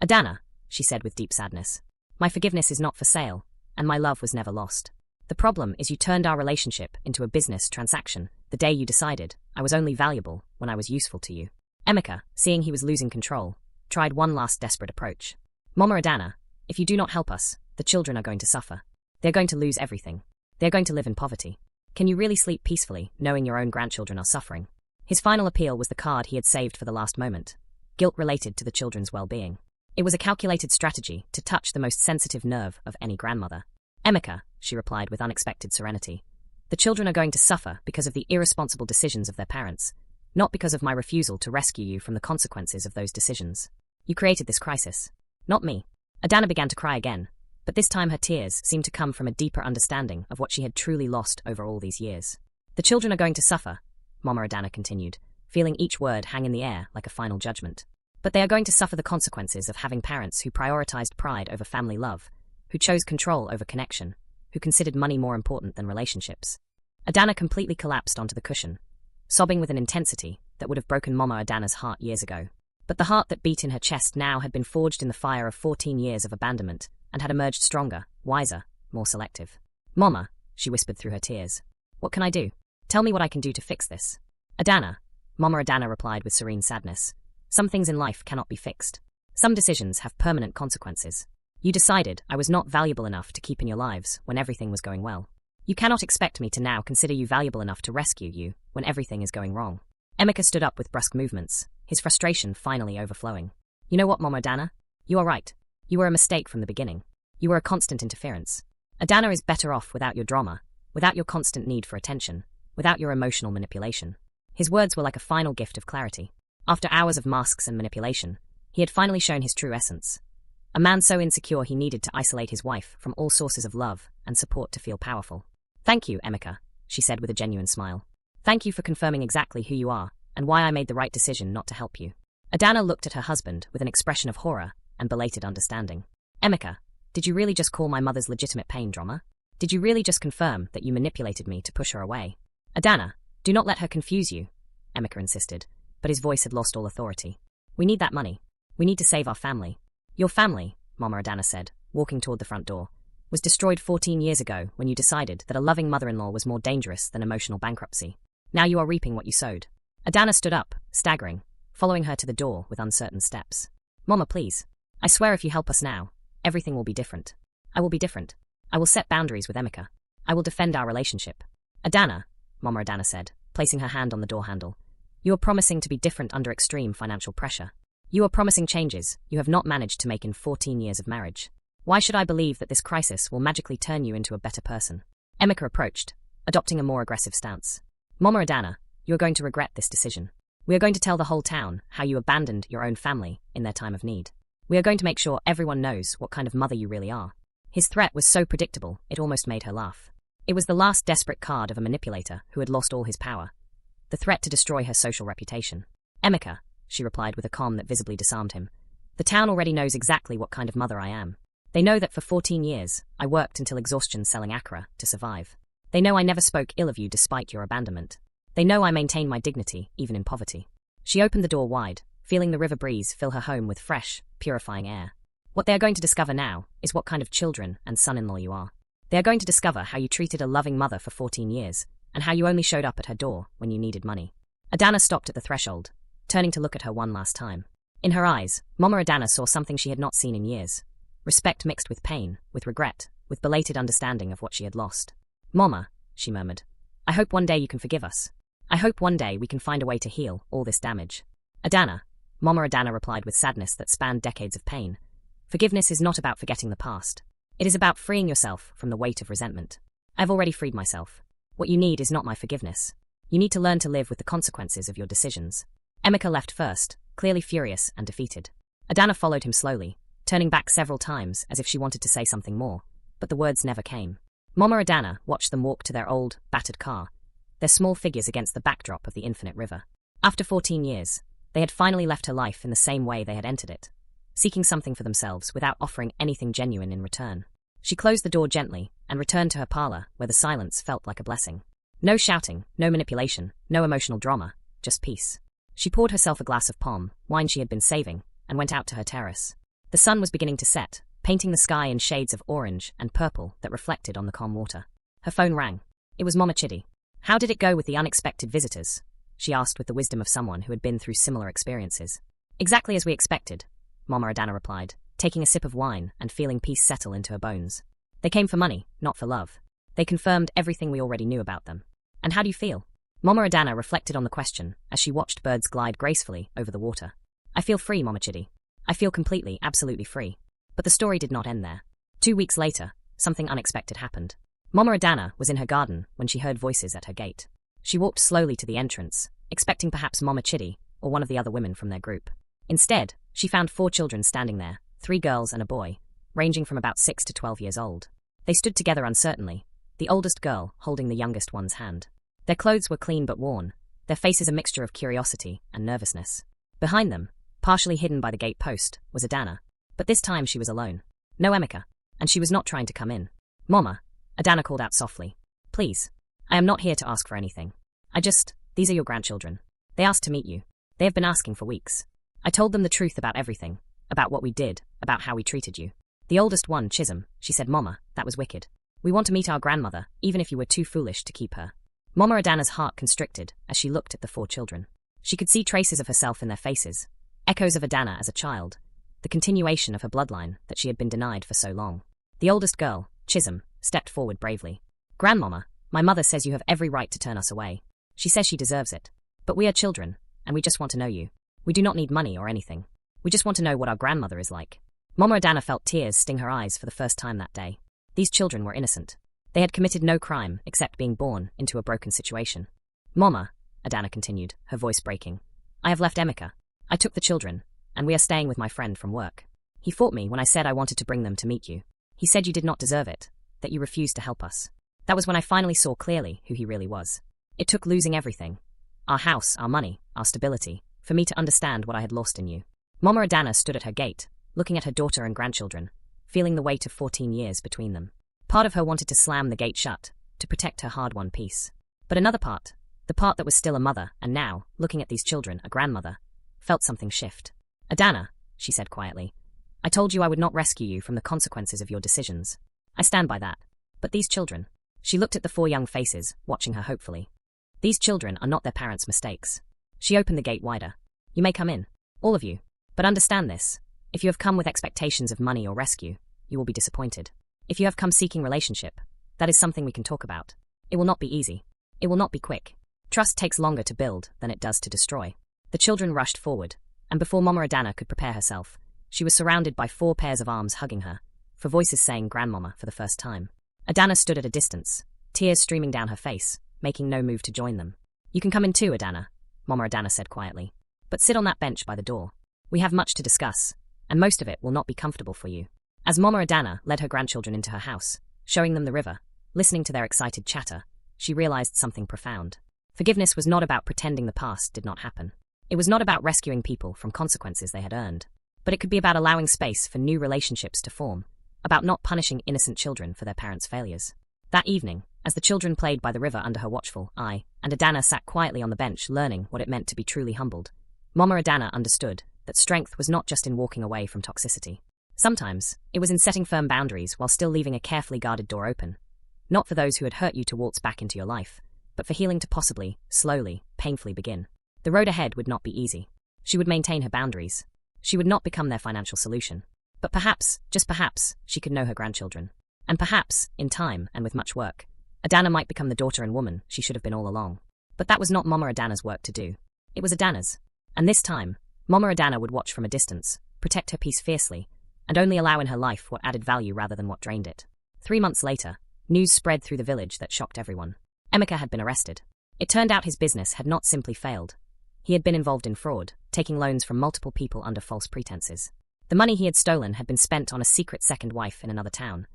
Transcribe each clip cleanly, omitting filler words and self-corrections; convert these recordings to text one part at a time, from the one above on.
Adana, she said with deep sadness, my forgiveness is not for sale, and my love was never lost. The problem is you turned our relationship into a business transaction the day you decided I was only valuable when I was useful to you. Emeka, seeing he was losing control, tried one last desperate approach. Mama Adana, if you do not help us, the children are going to suffer. They're going to lose everything. They're going to live in poverty. Can you really sleep peacefully, knowing your own grandchildren are suffering? His final appeal was the card he had saved for the last moment. Guilt related to the children's well-being. It was a calculated strategy to touch the most sensitive nerve of any grandmother. Emeka, she replied with unexpected serenity. The children are going to suffer because of the irresponsible decisions of their parents, not because of my refusal to rescue you from the consequences of those decisions. You created this crisis, not me. Adana began to cry again, but this time her tears seemed to come from a deeper understanding of what she had truly lost over all these years. The children are going to suffer, Mama Adana continued, feeling each word hang in the air like a final judgment. But they are going to suffer the consequences of having parents who prioritized pride over family love, who chose control over connection, who considered money more important than relationships. Adana completely collapsed onto the cushion, sobbing with an intensity that would have broken Mama Adana's heart years ago. But the heart that beat in her chest now had been forged in the fire of 14 years of abandonment and had emerged stronger, wiser, more selective. Mama, she whispered through her tears. What can I do? Tell me what I can do to fix this. Adana, Mama Adana replied with serene sadness. Some things in life cannot be fixed. Some decisions have permanent consequences. You decided I was not valuable enough to keep in your lives when everything was going well. You cannot expect me to now consider you valuable enough to rescue you when everything is going wrong. Emeka stood up with brusque movements, his frustration finally overflowing. You know what, Mama Adana? You are right. You were a mistake from the beginning. You were a constant interference. Adana is better off without your drama, without your constant need for attention, without your emotional manipulation. His words were like a final gift of clarity. After hours of masks and manipulation, he had finally shown his true essence. A man so insecure he needed to isolate his wife from all sources of love and support to feel powerful. Thank you, Emeka, she said with a genuine smile. Thank you for confirming exactly who you are and why I made the right decision not to help you. Adana looked at her husband with an expression of horror and belated understanding. Emeka, did you really just call my mother's legitimate pain drama? Did you really just confirm that you manipulated me to push her away? Adana, do not let her confuse you, Emeka insisted, but his voice had lost all authority. We need that money. We need to save our family. Your family, Mama Adana said, walking toward the front door, was destroyed 14 years ago when you decided that a loving mother-in-law was more dangerous than emotional bankruptcy. Now you are reaping what you sowed. Adana stood up, staggering, following her to the door with uncertain steps. Mama, please. I swear if you help us now, everything will be different. I will be different. I will set boundaries with Emeka. I will defend our relationship. Adana, Mama Adana said, placing her hand on the door handle. You are promising to be different under extreme financial pressure. You are promising changes you have not managed to make in 14 years of marriage. Why should I believe that this crisis will magically turn you into a better person? Emeka approached, adopting a more aggressive stance. Mama Adana, you are going to regret this decision. We are going to tell the whole town how you abandoned your own family in their time of need. We are going to make sure everyone knows what kind of mother you really are. His threat was so predictable, it almost made her laugh. It was the last desperate card of a manipulator who had lost all his power. The threat to destroy her social reputation. Emeka, she replied with a calm that visibly disarmed him. The town already knows exactly what kind of mother I am. They know that for 14 years, I worked until exhaustion selling Accra to survive. They know I never spoke ill of you despite your abandonment. They know I maintain my dignity, even in poverty. She opened the door wide, feeling the river breeze fill her home with fresh, purifying air. What they are going to discover now is what kind of children and son-in-law you are. They are going to discover how you treated a loving mother for 14 years, and how you only showed up at her door when you needed money. Adana stopped at the threshold, turning to look at her one last time. In her eyes, Mama Adana saw something she had not seen in years. Respect mixed with pain, with regret, with belated understanding of what she had lost. Mama, she murmured, I hope one day you can forgive us. I hope one day we can find a way to heal all this damage. Adana, Mama Adana replied with sadness that spanned decades of pain. Forgiveness is not about forgetting the past. It is about freeing yourself from the weight of resentment. I've already freed myself. What you need is not my forgiveness. You need to learn to live with the consequences of your decisions. Emeka left first, clearly furious and defeated. Adana followed him slowly, turning back several times as if she wanted to say something more, but the words never came. Mama Adana watched them walk to their old, battered car, their small figures against the backdrop of the infinite river. After 14 years, they had finally left her life in the same way they had entered it, seeking something for themselves without offering anything genuine in return. She closed the door gently and returned to her parlor where the silence felt like a blessing. No shouting, no manipulation, no emotional drama, just peace. She poured herself a glass of pom, wine she had been saving, and went out to her terrace. The The sun was beginning to set, painting the sky in shades of orange and purple that reflected on the calm water. Her phone rang. It was Mama Chidi. How did it go with the unexpected visitors? She asked with the wisdom of someone who had been through similar experiences. Exactly as we expected, Mama Adana replied, taking a sip of wine and feeling peace settle into her bones. They came for money, not for love. They confirmed everything we already knew about them. And how do you feel? Mama Adana reflected on the question as she watched birds glide gracefully over the water. I feel free, Mama Chidi. I feel completely, absolutely free. But the story did not end there. 2 weeks later, something unexpected happened. Mama Adana was in her garden when she heard voices at her gate. She walked slowly to the entrance, expecting perhaps Mama Chidi or one of the other women from their group. Instead, she found 4 children standing there, 3 girls and a boy, ranging from about 6 to 12 years old. They stood together uncertainly, the oldest girl holding the youngest one's hand. Their clothes were clean but worn, their faces a mixture of curiosity and nervousness. Behind them, partially hidden by the gate post, was Adana. But this time she was alone. No Emeka, and she was not trying to come in. Mama, Adana called out softly. Please, I am not here to ask for anything. These are your grandchildren. They asked to meet you. They have been asking for weeks. I told them the truth about everything, about what we did, about how we treated you. The oldest one, Chisholm, she said, Mama, that was wicked. We want to meet our grandmother, even if you were too foolish to keep her. Mama Adana's heart constricted as she looked at the 4 children. She could see traces of herself in their faces, echoes of Adana as a child, the continuation of her bloodline that she had been denied for so long. The oldest girl, Chisholm, stepped forward bravely. Grandmama, my mother says you have every right to turn us away. She says she deserves it. But we are children, and we just want to know you. We do not need money or anything. We just want to know what our grandmother is like. Mama Adana felt tears sting her eyes for the first time that day. These children were innocent. They had committed no crime except being born into a broken situation. Mama, Adana continued, her voice breaking, I have left Emeka. I took the children, and we are staying with my friend from work. He fought me when I said I wanted to bring them to meet you. He said you did not deserve it, that you refused to help us. That was when I finally saw clearly who he really was. It took losing everything, our house, our money, our stability, for me to understand what I had lost in you. Mama Adana stood at her gate, looking at her daughter and grandchildren, feeling the weight of 14 years between them. Part of her wanted to slam the gate shut, to protect her hard-won peace. But another part, the part that was still a mother and now, looking at these children, a grandmother, felt something shift. Adana, she said quietly, I told you I would not rescue you from the consequences of your decisions. I stand by that. But these children, she looked at the 4 young faces, watching her hopefully. These children are not their parents' mistakes. She opened the gate wider. You may come in, all of you. But understand this. If you have come with expectations of money or rescue, you will be disappointed. If you have come seeking relationship, that is something we can talk about. It will not be easy. It will not be quick. Trust takes longer to build than it does to destroy. The children rushed forward, and before Mama Adana could prepare herself, she was surrounded by 4 pairs of arms hugging her, for voices saying grandmama for the first time. Adana stood at a distance, tears streaming down her face, making no move to join them. You can come in too, Adana, Mama Adana said quietly. But sit on that bench by the door. We have much to discuss, and most of it will not be comfortable for you. As Mama Adana led her grandchildren into her house, showing them the river, listening to their excited chatter, she realized something profound. Forgiveness was not about pretending the past did not happen. It was not about rescuing people from consequences they had earned. But it could be about allowing space for new relationships to form, about not punishing innocent children for their parents' failures. That evening, as the children played by the river under her watchful eye, and Adana sat quietly on the bench learning what it meant to be truly humbled, Mama Adana understood that strength was not just in walking away from toxicity. Sometimes, it was in setting firm boundaries while still leaving a carefully guarded door open. Not for those who had hurt you to waltz back into your life, but for healing to possibly, slowly, painfully begin. The road ahead would not be easy. She would maintain her boundaries. She would not become their financial solution. But perhaps, just perhaps, she could know her grandchildren. And perhaps, in time and with much work, Adana might become the daughter and woman she should have been all along. But that was not Mama Adana's work to do. It was Adana's. And this time, Mama Adana would watch from a distance, protect her peace fiercely, and only allow in her life what added value rather than what drained it. 3 months later, news spread through the village that shocked everyone. Emeka had been arrested. It turned out his business had not simply failed. He had been involved in fraud, taking loans from multiple people under false pretenses. The money he had stolen had been spent on a secret second wife in another town,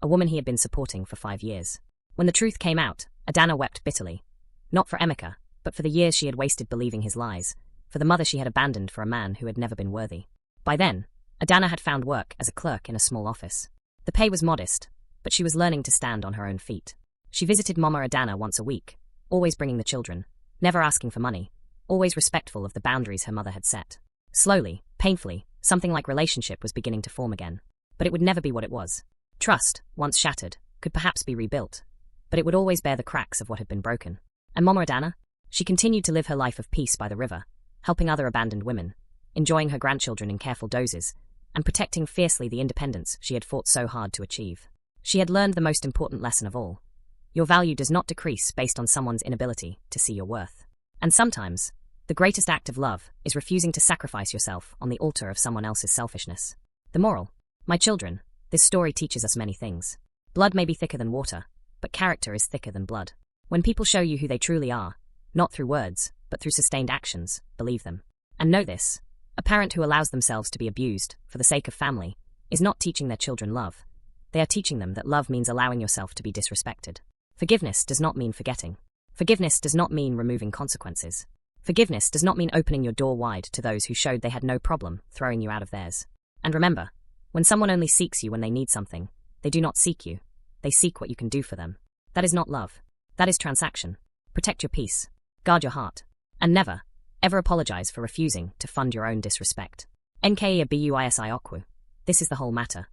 a woman he had been supporting for 5 years. When the truth came out, Adana wept bitterly. Not for Emeka, but for the years she had wasted believing his lies, for the mother she had abandoned for a man who had never been worthy. By then, Adana had found work as a clerk in a small office. The pay was modest, but she was learning to stand on her own feet. She visited Mama Adana once a week, always bringing the children, never asking for money, always respectful of the boundaries her mother had set. Slowly, painfully, Something like relationship was beginning to form again. But it would never be what it was. Trust, once shattered, could perhaps be rebuilt, but it would always bear the cracks of what had been broken. And Mama Adana? She continued to live her life of peace by the river, helping other abandoned women, enjoying her grandchildren in careful dozes, and protecting fiercely the independence she had fought so hard to achieve. She had learned the most important lesson of all. Your value does not decrease based on someone's inability to see your worth. And sometimes, the greatest act of love is refusing to sacrifice yourself on the altar of someone else's selfishness. The moral: my children, this story teaches us many things. Blood may be thicker than water, but character is thicker than blood. When people show you who they truly are, not through words, but through sustained actions, believe them. And know this: a parent who allows themselves to be abused for the sake of family is not teaching their children love. They are teaching them that love means allowing yourself to be disrespected. Forgiveness does not mean forgetting. Forgiveness does not mean removing consequences. Forgiveness does not mean opening your door wide to those who showed they had no problem throwing you out of theirs. And remember, when someone only seeks you when they need something, they do not seek you. They seek what you can do for them. That is not love. That is transaction. Protect your peace. Guard your heart. And never, ever apologize for refusing to fund your own disrespect. NKE Buisi Okwu. This is the whole matter.